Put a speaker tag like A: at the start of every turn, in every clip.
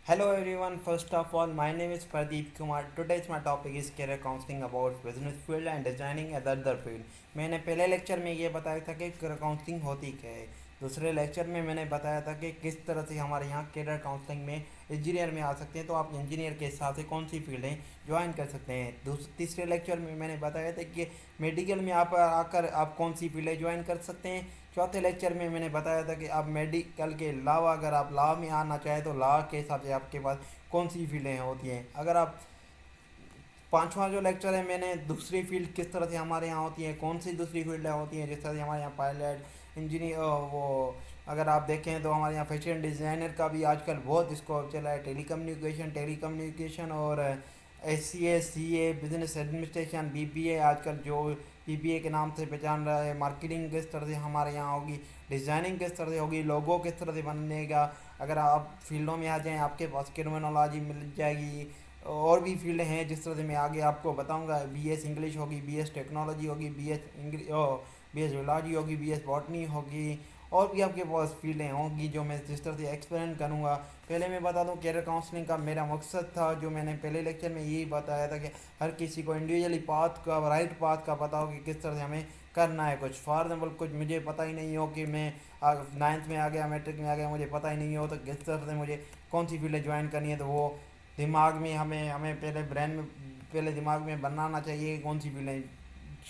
A: Hello everyone, first of all, my name is Pradeep Kumar. Today's my topic is career counseling about business field and designing other field. मैंने पहले lecture में ये बताया था कि career counseling होती क्या है। दूसरे लेक्चर में मैंने बताया था कि किस तरह से हमारे यहाँ career counseling में इंजीनियर में आ सकते हैं, तो आप इंजीनियर के हिसाब से कौन सी फील्डें ज्वाइन कर सकते हैं। तीसरे लेक्चर में मैंने बताया था कि मेडिकल में आप आकर आप कौन सी फील्डें ज्वाइन कर सकते हैं। चौथे लेक्चर में मैंने बताया था कि आप मेडिकल के अलावा अगर आप लॉ में आना चाहें तो लॉ के हिसाब से आपके पास कौन सी फील्डें होती हैं। अगर आप पांचवा जो लेक्चर है, मैंने दूसरी फील्ड किस तरह से हमारे यहाँ होती है, कौन सी दूसरी फील्डें होती हैं, जिस तरह से हमारे यहाँ पायलट इंजीनियर वो अगर आप देखें तो हमारे यहाँ फैशन डिज़ाइनर का भी आजकल बहुत स्कोप चला है। टेलीकम्युनिकेशन और SCA, बिजनेस एडमिनिस्ट्रेशन, BBA आजकल जो BBA के नाम से पहचान रहा है। मार्केटिंग किस तरह से हमारे यहाँ होगी, डिज़ाइनिंग किस तरह से होगी, लोगो किस तरह से बनेगा। अगर आप फील्डों में आ जाएँ आपके पास क्रिमिनोलॉजी मिल जाएगी। और भी फील्ड हैं जिस तरह से मैं आगे आपको बताऊंगा। BS इंग्लिश होगी, BS टेक्नोलॉजी होगी, BS जूलॉजी होगी, BS बॉटनी होगी, और भी आपके पास फील्डें होंगी जो मैं जिस तरह से एक्सप्लेन करूँगा। पहले मैं बता दूं, कैरियर काउंसलिंग का मेरा मकसद था, जो मैंने पहले लेक्चर में यही बताया था, कि हर किसी को इंडिविजुअली पाथ का, राइट पाथ का पता हो कि किस तरह से हमें करना है। कुछ फॉर एग्जाम्पल कुछ मुझे पता ही नहीं हो कि मैं नाइन्थ में आ गया, मैट्रिक में आ गया, मुझे पता ही नहीं हो तो किस तरह से मुझे कौन सी फील्ड ज्वाइन करनी है, तो वो दिमाग में हमें हमें पहले ब्रेन में पहले दिमाग में बनाना चाहिए कौन सी फील्डें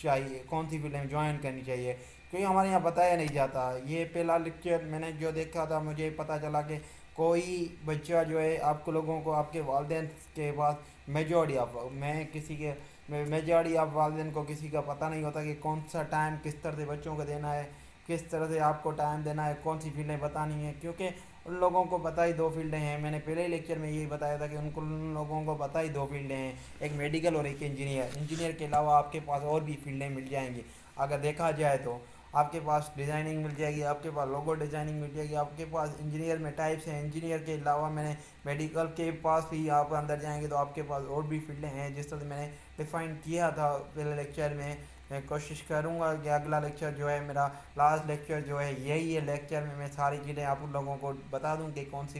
A: चाहिए, कौन सी फील्डें ज्वाइन करनी चाहिए, क्योंकि हमारे यहाँ बताया नहीं जाता। ये पहला लेक्चर मैंने जो देखा था, मुझे पता चला कि कोई बच्चा जो है, आपको लोगों को आपके वालदेन के पास मेजॉरिटी ऑफ मैं किसी के मेजॉरिटी ऑफ वालदेन को किसी का पता नहीं होता कि कौन सा टाइम किस तरह से बच्चों को देना है, किस तरह से आपको टाइम देना है, कौन सी फील्डें बतानी है। क्योंकि उन लोगों को पता ही दो फील्डें हैं। मैंने पहले ही लेक्चर में यही बताया था कि उन लोगों को पता ही दो फील्डें हैं, एक मेडिकल और एक इंजीनियर। इंजीनियर के अलावा आपके पास और भी फील्डें मिल जाएंगी। अगर देखा जाए तो आपके पास डिज़ाइनिंग मिल जाएगी, आपके पास लोगो डिज़ाइनिंग मिल जाएगी, आपके पास इंजीनियर में टाइप्स हैं। इंजीनियर के अलावा मैंने मेडिकल के पास भी आप अंदर जाएंगे तो आपके पास और भी फील्डें हैं, जिस तरह से मैंने डिफ़ाइन किया था पहले लेक्चर में। मैं कोशिश करूँगा कि अगला लेक्चर जो है मेरा लास्ट लेक्चर जो है यही है, लेक्चर में मैं सारी चीज़ें आप लोगों को बता दूँ कि कौन सी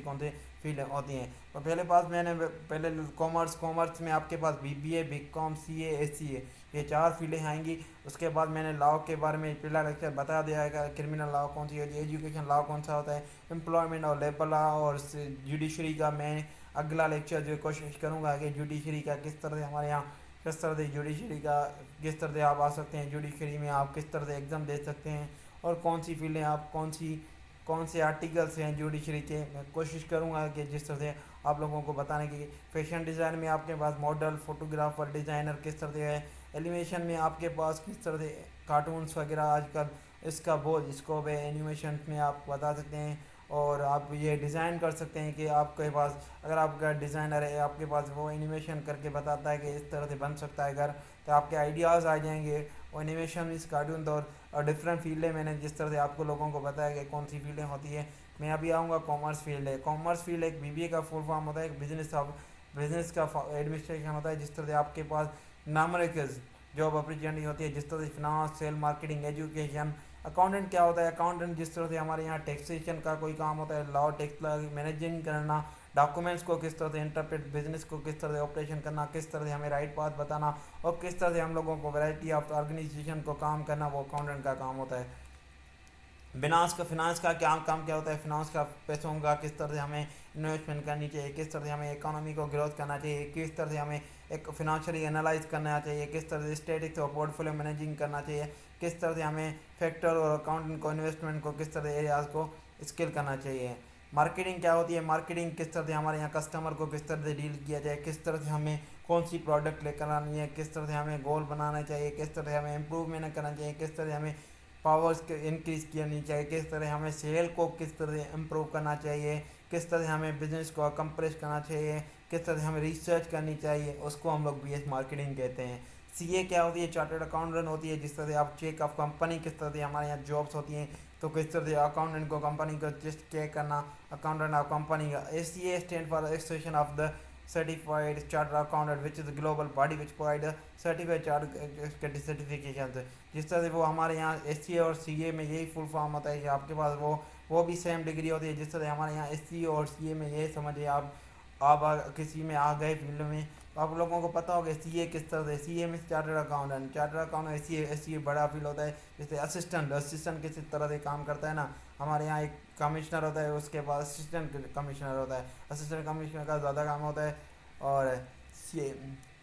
A: फील्ड होती हैं। तो पहले पास मैंने पहले कॉमर्स में आपके पास BBA, BCom, CA, SCA, ये चार फील्डें आएंगी। उसके बाद मैंने लॉ के बारे में पहला लेक्चर बता दिया है, क्रिमिनल लॉ कौन सी होती है, एजुकेशन लॉ कौन सा होता है, एम्प्लॉयमेंट और लेबर लॉ और जुडिशरी का मैं अगला लेक्चर जो कोशिश करूँगा कि जुडिशरी का किस तरह से हमारे यहाँ किस तरह से जुडिशरी का किस तरह से आप आ सकते हैं, जुडिशरी में आप किस तरह से एग्ज़ाम दे सकते हैं, और कौन सी फील्डें आप कौन से आर्टिकल्स हैं जुडिशरी के। मैं कोशिश करूँगा कि जिस तरह से आप लोगों को बताने की। फैशन डिज़ाइन में आपके पास मॉडल, फोटोग्राफर, डिज़ाइनर किस तरह से है। एनिमेशन में आपके पास किस तरह से कार्टून्स वगैरह आजकल इसका बहुत स्कोप है, एनिमेशन में आप बता सकते हैं। और आप ये डिज़ाइन कर सकते हैं कि आपके पास अगर आपका डिज़ाइनर है, आपके पास वो एनिमेशन करके बताता है कि इस तरह से बन सकता है घर, तो आपके आइडियाज़ आ जाएंगे। और एनिमेशन इस कार्टून और डिफरेंट फील्डें मैंने जिस तरह से आपको लोगों को बताया कि कौन सी फील्डें होती है। मैं अभी आऊँगा कॉमर्स फील्ड है। कॉमर्स फील्ड एक BBA का फुल फॉर्म होता है, एक बिजनेस का एडमिनिस्ट्रेशन होता है। जिस तरह से आपके पास नामरिकस जॉब अपॉर्चुनिटी होती है, जिस तरह से finance, sale, marketing, education. Accountant क्या होता है, अकाउंटेंट जिस तरह से हमारे यहाँ टैक्सेशन का कोई काम होता है, लॉ, टैक्स मैनेजिंग करना, डॉक्यूमेंट्स को किस तरह से इंटरप्रेट, बिजनेस को किस तरह से ऑपरेशन करना, किस तरह से हमें राइट पाथ बताना, और किस तरह से हम लोगों को वैरायटी ऑफ ऑर्गेनाइजेशन को काम करना, वो अकाउंटेंट का काम होता है। फिनांस का क्या काम क्या होता है, फिनांस का पैसों का किस तरह से हमें इन्वेस्टमेंट करनी चाहिए, किस तरह से हमें इकोनॉमी को ग्रोथ करना चाहिए, किस तरह से हमें एक फिनेंशियली एनालाइज करना चाहिए, किस तरह से स्टेटिक्स और पोर्टफोलियो मैनेजिंग करना चाहिए, किस तरह से हमें फैक्टर और अकाउंटिंग को, इन्वेस्टमेंट को किस तरह से एरियाज को स्किल करना चाहिए। मार्केटिंग क्या होती है, मार्केटिंग किस तरह से हमारे यहाँ कस्टमर को किस तरह से डील किया जाए, किस तरह से हमें कौन सी प्रोडक्ट लेकर आनी है, किस तरह से हमें गोल बनाना चाहिए, किस तरह से हमें इम्प्रूवमेंट करना चाहिए, किस तरह से हमें पावर्स इंक्रीज़ करनी चाहिए, किस तरह हमें सेल को किस तरह से इम्प्रूव करना चाहिए, किस तरह हमें बिज़नेस को कंप्रेस करना चाहिए, किस तरह हमें रिसर्च करनी चाहिए, उसको हम लोग BS मार्केटिंग कहते हैं। CA क्या होती है, चार्टर्ड अकाउंटेंट होती है। जिस तरह से आप चेक ऑफ कंपनी किस तरह से हमारे यहाँ जॉब्स होती हैं, तो किस तरह से अकाउंटेंट को कंपनी को जस्ट चेक करना, अकाउंटेंट ऑफ कंपनी का। SCA stand for association of the certified chartered accountant, which is a global body which provide a certified chartered certifications। जिस तरह से वो हमारे यहाँ SCA और CA में यही फुल फॉर्म होता है कि आपके पास वो भी सेम डिग्री होती है। जिस तरह हमारे यहाँ SCA और CA में ये समझिए आप آپ کسی میں آ گئے فیلڈ میں تو آپ لوگوں کو پتہ ہوگا سی اے کس طرح سے، سی اے میں چارٹرڈ اکاؤنٹنٹ، چارٹرڈ اکاؤنٹنٹ ایسی بڑا فیلڈ ہوتا ہے. جیسے اسسٹنٹ کس طرح سے کام کرتا ہے نا. ہمارے یہاں ایک کمشنر ہوتا ہے، اس کے بعد اسسٹنٹ کمشنر ہوتا ہے. اسسٹنٹ کمشنر کا زیادہ کام ہوتا ہے. اور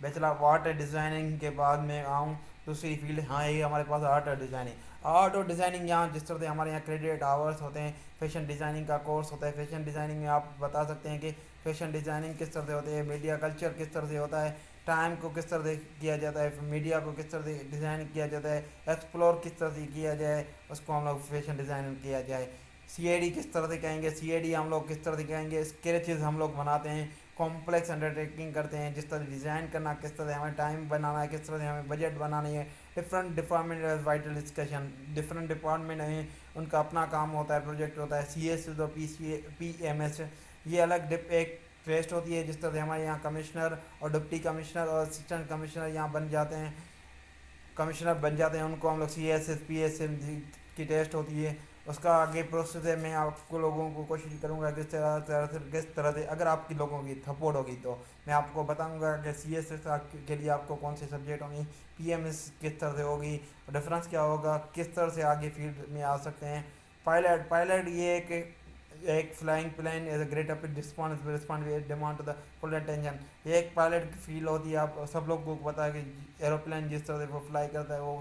A: bachelor of art and designing کے بعد میں آؤں دوسری فیلڈ. ہاں یہ ہمارے پاس آرٹ اور ڈیزائننگ. آرٹ اور ڈیزائننگ یہاں جس طرح سے ہمارے یہاں کریڈٹ آورس ہوتے ہیں. فیشن ڈیزائننگ کا کورس ہوتا ہے. فیشن ڈیزائننگ میں آپ بتا سکتے ہیں کہ فیشن ڈیزائننگ کس طرح سے ہوتی ہے، میڈیا کلچر کس طرح سے ہوتا ہے، ٹائم کو کس طرح سے کیا جاتا ہے، میڈیا کو کس طرح سے ڈیزائن کیا جاتا ہے، ایکسپلور کس طرح سے کیا جائے، اس کو ہم لوگ فیشن ڈیزائن کیا جائے. سی اے ڈی کس طرح سے کہیں گے، سی اے ڈی ہم لوگ کس طرح سے کہیں گے، اسکیچز ہم لوگ بناتے ہیں، کمپلیکس انڈرٹیکنگ کرتے ہیں، جس طرح سے ڈیزائن کرنا، کس طرح سے ہمیں ٹائم بنانا ہے، کس طرح سے ہمیں بجٹ بنانی ہے. Different department vital discussion, different department ہیں ان کا اپنا کام ہوتا ہے، پروجیکٹ ہوتا ہے. سی ایس تو پی ایم ایس یہ الگ ایک ٹیسٹ ہوتی ہے. جس طرح سے ہمارے یہاں کمشنر اور ڈپٹی کمشنر اور اسسٹنٹ کمشنر یہاں بن جاتے ہیں، کمشنر بن جاتے ہیں، ان کو ہم لوگ C S S P S کی ٹیسٹ ہوتی ہے. اس کا آگے پروسیس ہے. میں آپ کو لوگوں کو کوشش کروں گا کس طرح سے اگر آپ کی لوگوں کی سپورٹ ہوگی تو میں آپ کو بتاؤں گا کہ سی ایس ایس کے لیے آپ کو کون سے سبجیکٹ ہوں گی، پی ایم ایس کس طرح سے ہوگی، ڈفرینس کیا ہوگا، کس طرح سے آگے فیلڈ میں آ سکتے ہیں. پائلٹ یہ ہے کہ ایک flying plane is a great up response demand to the full attention. یہ ایک پائلٹ کی فیل ہوتی ہے. آپ سب لوگ کو پتہ ہے کہ ایروپلین جس طرح سے وہ فلائی کرتا ہے وہ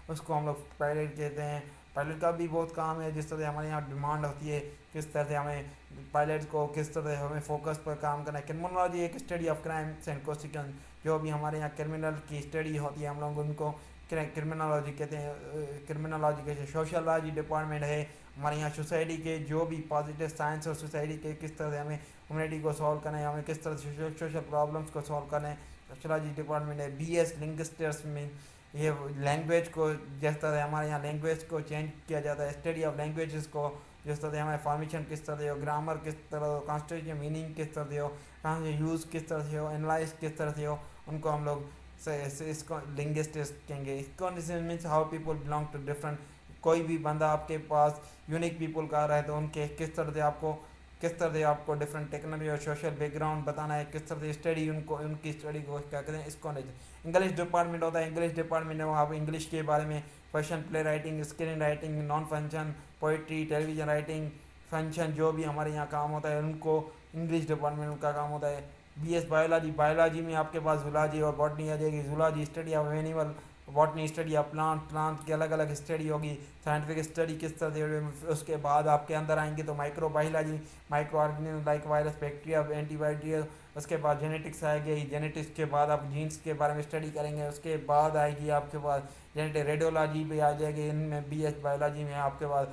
A: اس کو ہم لوگ پائلٹ کہتے ہیں. پائلٹ کا بھی بہت کام ہے. جس طرح سے ہمارے یہاں ڈیمانڈ ہوتی ہے کس طرح سے ہمیں پائلٹ کو کس طرح سے ہمیں فوکس پر کام کرنا ہے. کرمنالوجی ایک study of crimes and consequence, جو بھی ہمارے یہاں کرمنل کی اسٹڈی ہوتی ہے ہم لوگ ان کو کرمنالوجی کہتے ہیں. کرمنالوجی کے سوشالوجی ڈپارٹمنٹ ہے ہمارے یہاں. سوسائٹی کے جو بھی پازیٹیو سائنس اور سوسائٹی کے کس طرح سے ہمیں کمیونٹی کو سالو کرنا ہے، ہمیں کس طرح سے سوشل پرابلمس کو سالو کرنا ہے، سوشالوجی ڈپارٹمنٹ ہے. بی ایس لنگوسٹکس میں یہ لینگویج کو جس طرح سے ہمارے یہاں لینگویج کو چینج کیا جاتا ہے، اسٹڈی آف لینگویجز کو، جس طرح سے ہمارے فارمیشن کس طرح سے ہو، گرامر کس طرح ہو، کانسٹیٹیوشن میننگ کس طرح سے ہو، یوز کس طرح سے ہو، انالائز کس طرح سے ہو، ان کو ہم لوگ اس کو لنگوسٹکس کہیں گے. اس کو means how people belong to different. کوئی بھی بندہ آپ کے پاس یونیک پیپل کا آ رہا ہے تو ان کے کس طرح سے آپ کو ڈفرینٹ ٹیکنالوجی اور سوشل بیک گراؤنڈ بتانا ہے، کس طرح سے اسٹڈی ان کی اسٹڈی کو کیا کہتے ہیں. اس کو انگلش ڈپارٹمنٹ ہوتا ہے. انگلش ڈپارٹمنٹ میں وہاں پہ انگلش کے بارے میں fiction playwriting, screenwriting, nonfiction poetry, television writing, fiction جو بھی ہمارے یہاں کام ہوتا ہے ان کو انگلش ڈپارٹمنٹ کا کام ہوتا ہے. بی ایس بایولوجی میں آپ کے پاس زولاجی اور باٹنی آ جائے گی. Zoology study of animal, botany study of plant کی الگ الگ اسٹڈی ہوگی. سائنٹیفک اسٹڈی کس طرح سے. اس کے بعد آپ کے اندر آئیں گے تو microbiology, microorganism like virus, bacteria, antibacterial. اس کے بعد جینیٹکس آئے گی. جینیٹکس کے بعد آپ جینس کے بارے میں اسٹڈی کریں گے. اس کے بعد آئے گی آپ کے پاس ریڈیولوجی بھی آ جائے گی. ان میں بی ایس بایولوجی میں آپ کے پاس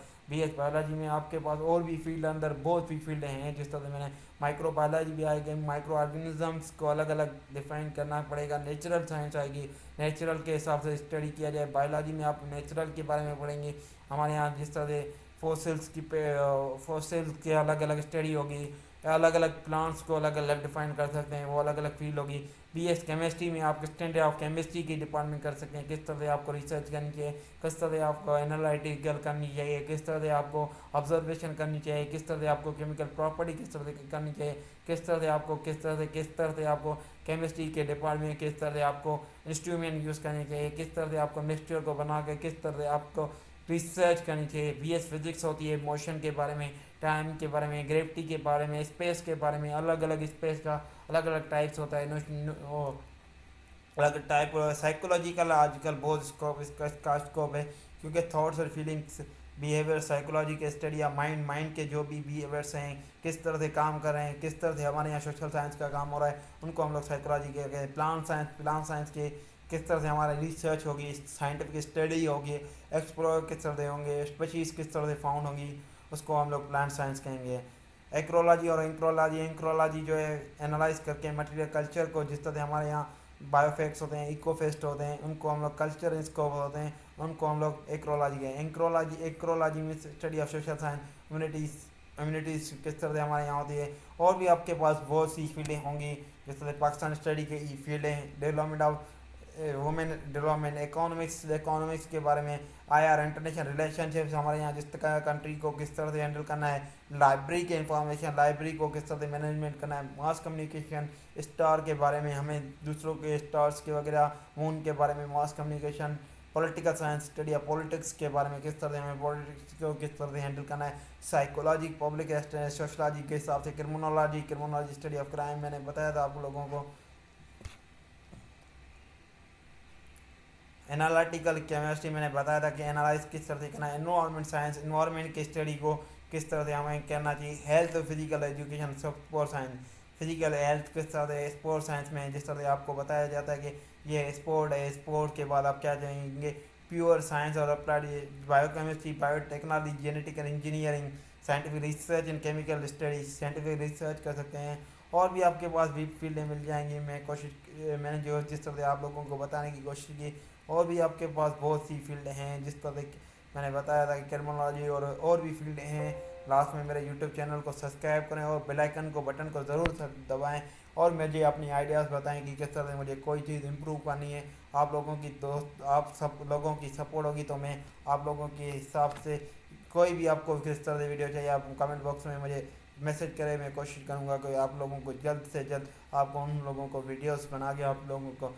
A: آپ کے پاس اور بھی فیلڈ اندر بہت سی فیلڈیں ہیں. جس طرح سے میں نے مائکرو بایولوجی بھی آئے گی. مائکرو آرگنزمس کو الگ الگ ڈیفائن کرنا پڑے گا. نیچرل سائنس آئے گی، نیچرل کے حساب سے اسٹڈی کیا جائے. بایولوجی میں آپ نیچرل کے بارے میں پڑھیں گے. ہمارے یہاں جس طرح سے فوسلس کی الگ الگ اسٹڈی ہوگی. الگ الگ پلانٹس کو الگ الگ ڈیفائن کر سکتے ہیں، وہ الگ الگ فیلڈ ہوگی. بی ایس کیمسٹری میں آپ اسٹینڈرڈ آف کیمسٹری کی ڈپارٹمنٹ کر سکتے ہیں. کس طرح سے آپ کو ریسرچ کرنی چاہیے، کس طرح سے آپ کو انالائٹیکل کرنی چاہیے، کس طرح سے آپ کو آبزرویشن کرنی چاہیے، کس طرح سے آپ کو کیمیکل پراپرٹی کس طرح سے کرنی چاہیے، کس طرح سے آپ کو کیمسٹری کے ڈپارٹمنٹ، کس طرح سے آپ کو انسٹرومنٹ یوز کرنے چاہیے، کس طرح سے آپ کو مکسچر کو بنا کے کس طرح سے آپ کو ریسرچ کرنی چاہیے. بی ایس فزکس ہوتی ہے موشن کے بارے میں، ٹائم کے بارے میں، گریوٹی کے بارے میں، اسپیس کے بارے میں. الگ الگ اسپیس کا الگ الگ ٹائپس ہوتا ہے. الگ ٹائپ سائیکولوجیکل آج کل بہت اس کا اسکوپ ہے. کیونکہ تھاٹس اور فیلنگس، بیہیویئر، سائیکولوجی کے اسٹڈی یا مائنڈ کے جو بھی بیہیویئرس ہیں کس طرح سے کام کر رہے ہیں، کس طرح سے ہمارے یہاں سوشل سائنس کا کام ہو رہا ہے، ان کو ہم لوگ سائیکولوجی کہتے ہیں. پلان سائنس کے کس طرح سے ہمارا ریسرچ ہوگی، سائنٹیفک اسٹڈی ہوگی، ایکسپلور کس طرح سے ہوں گے، اسپیشیز کس طرح سے فاؤنڈ ہوں گی، اس کو ہم لوگ پلانٹ سائنس کہیں گے. ایکرولوجی اور انکرولوجی جو ہے انالائز کر کے مٹیریل کلچر کو، جس طرح سے ہمارے یہاں بایو فیکس ہوتے ہیں، ایکو فیسٹ ہوتے ہیں، ان کو ہم لوگ کلچر اسکوپ ہوتے ہیں، ان کو ہم لوگ ایکرولوجی کہیں. ایکرولوجی میں study of social science, communities کس طرح سے ہمارے یہاں ہوتی ہے. اور بھی آپ کے پاس بہت سی فیلڈیں ہوں گی. جس طرح پاکستان اسٹڈی کے فیلڈیں، development of women development, economics के बारे में, IR इंटरनेशनल रिलेशनशिप्स, हमारे यहाँ जिस तरह कंट्री को किस तरह से हैंडल करना है, लाइब्रेरी के इंफॉर्मेशन, लाइब्रेरी को किस तरह से मैनेजमेंट करना है, मास कम्युनिकेशन, स्टार के बारे में, हमें दूसरों के स्टार्स के वगैरह, मून के बारे में mass communication, political science study या पॉलिटिक्स के बारे में, किस तरह से हमें पॉलिटिक्स को किस तरह से हैंडल करना है, साइकोलॉजी, पब्लिक सोशलॉजी के हिसाब से, क्रिमिनोलॉजी स्टडी ऑफ क्राइम मैंने बताया था आप लोगों को, एनालिटिकल केमिस्ट्री मैंने बताया था कि एनालाइज किस तरह से करना है, इन्वायरमेंट साइंस, इन्वायरमेंट की स्टडी को किस तरह से हमें करना चाहिए, हेल्थ और physical education, sport science, physical health किस तरह से, स्पोर्ट साइंस में जिस तरह से आपको बताया जाता है कि ये स्पोर्ट है, स्पोर्ट के बाद आप क्या जाएंगे, प्योर साइंस और applied, biochemistry, biotechnology, genetical engineering, scientific research इन केमिकल स्टडीज, साइंटिफिक रिसर्च कर सकते हैं, और भी आपके पास भी फील्डें मिल जाएंगी। मैंने जो जिस तरह से आप लोगों को बताने की कोशिश की, और भी आपके पास बहुत सी फील्ड हैं जिस तरह से मैंने बताया था कि क्रिमिनोलॉजी, और भी फील्ड हैं। लास्ट में मेरे यूट्यूब चैनल को सब्सक्राइब करें और बेल आइकन को बटन को ज़रूर दबाएं, और मुझे अपनी आइडियाज़ बताएं कि किस तरह से मुझे कोई चीज़ इम्प्रूव करनी है। आप लोगों की दोस्त, आप सब लोगों की सपोर्ट होगी तो मैं आप लोगों के हिसाब से, कोई भी आपको किस तरह से वीडियो चाहिए आप कमेंट बॉक्स में मुझे मैसेज करें, मैं कोशिश करूँगा कि आप लोगों को जल्द से जल्द आपको उन लोगों को वीडियोस बना के आप लोगों को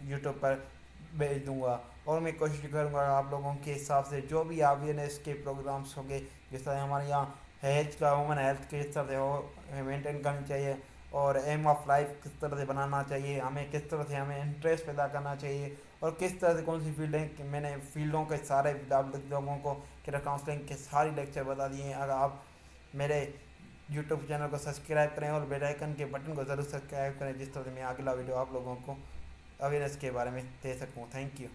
A: यूट्यूब पर भेज दूंगा, और मैं कोशिश करूंगा आप लोगों के हिसाब से जो भी अवेयरनेस के प्रोग्राम्स होंगे, जिस तरह हमारे यहाँ हेल्थ का, वुमेन हेल्थ किस तरह से हो मेंटेन करनी चाहिए, और एम ऑफ लाइफ किस तरह से बनाना चाहिए, हमें किस तरह से हमें इंटरेस्ट पैदा करना चाहिए, और किस तरह से कौन सी फील्डें, मैंने फील्डों के सारे लोगों को कैरियर काउंसलिंग के सारी लेक्चर बता दिए हैं। अगर आप मेरे यूट्यूब चैनल को सब्सक्राइब करें और बेल आइकन के बटन को ज़रूर सब्सक्राइब करें, जिस तरह से मैं अगला वीडियो आप लोगों को अवेयरनेस के बारे में दे सकूँ। Thank you.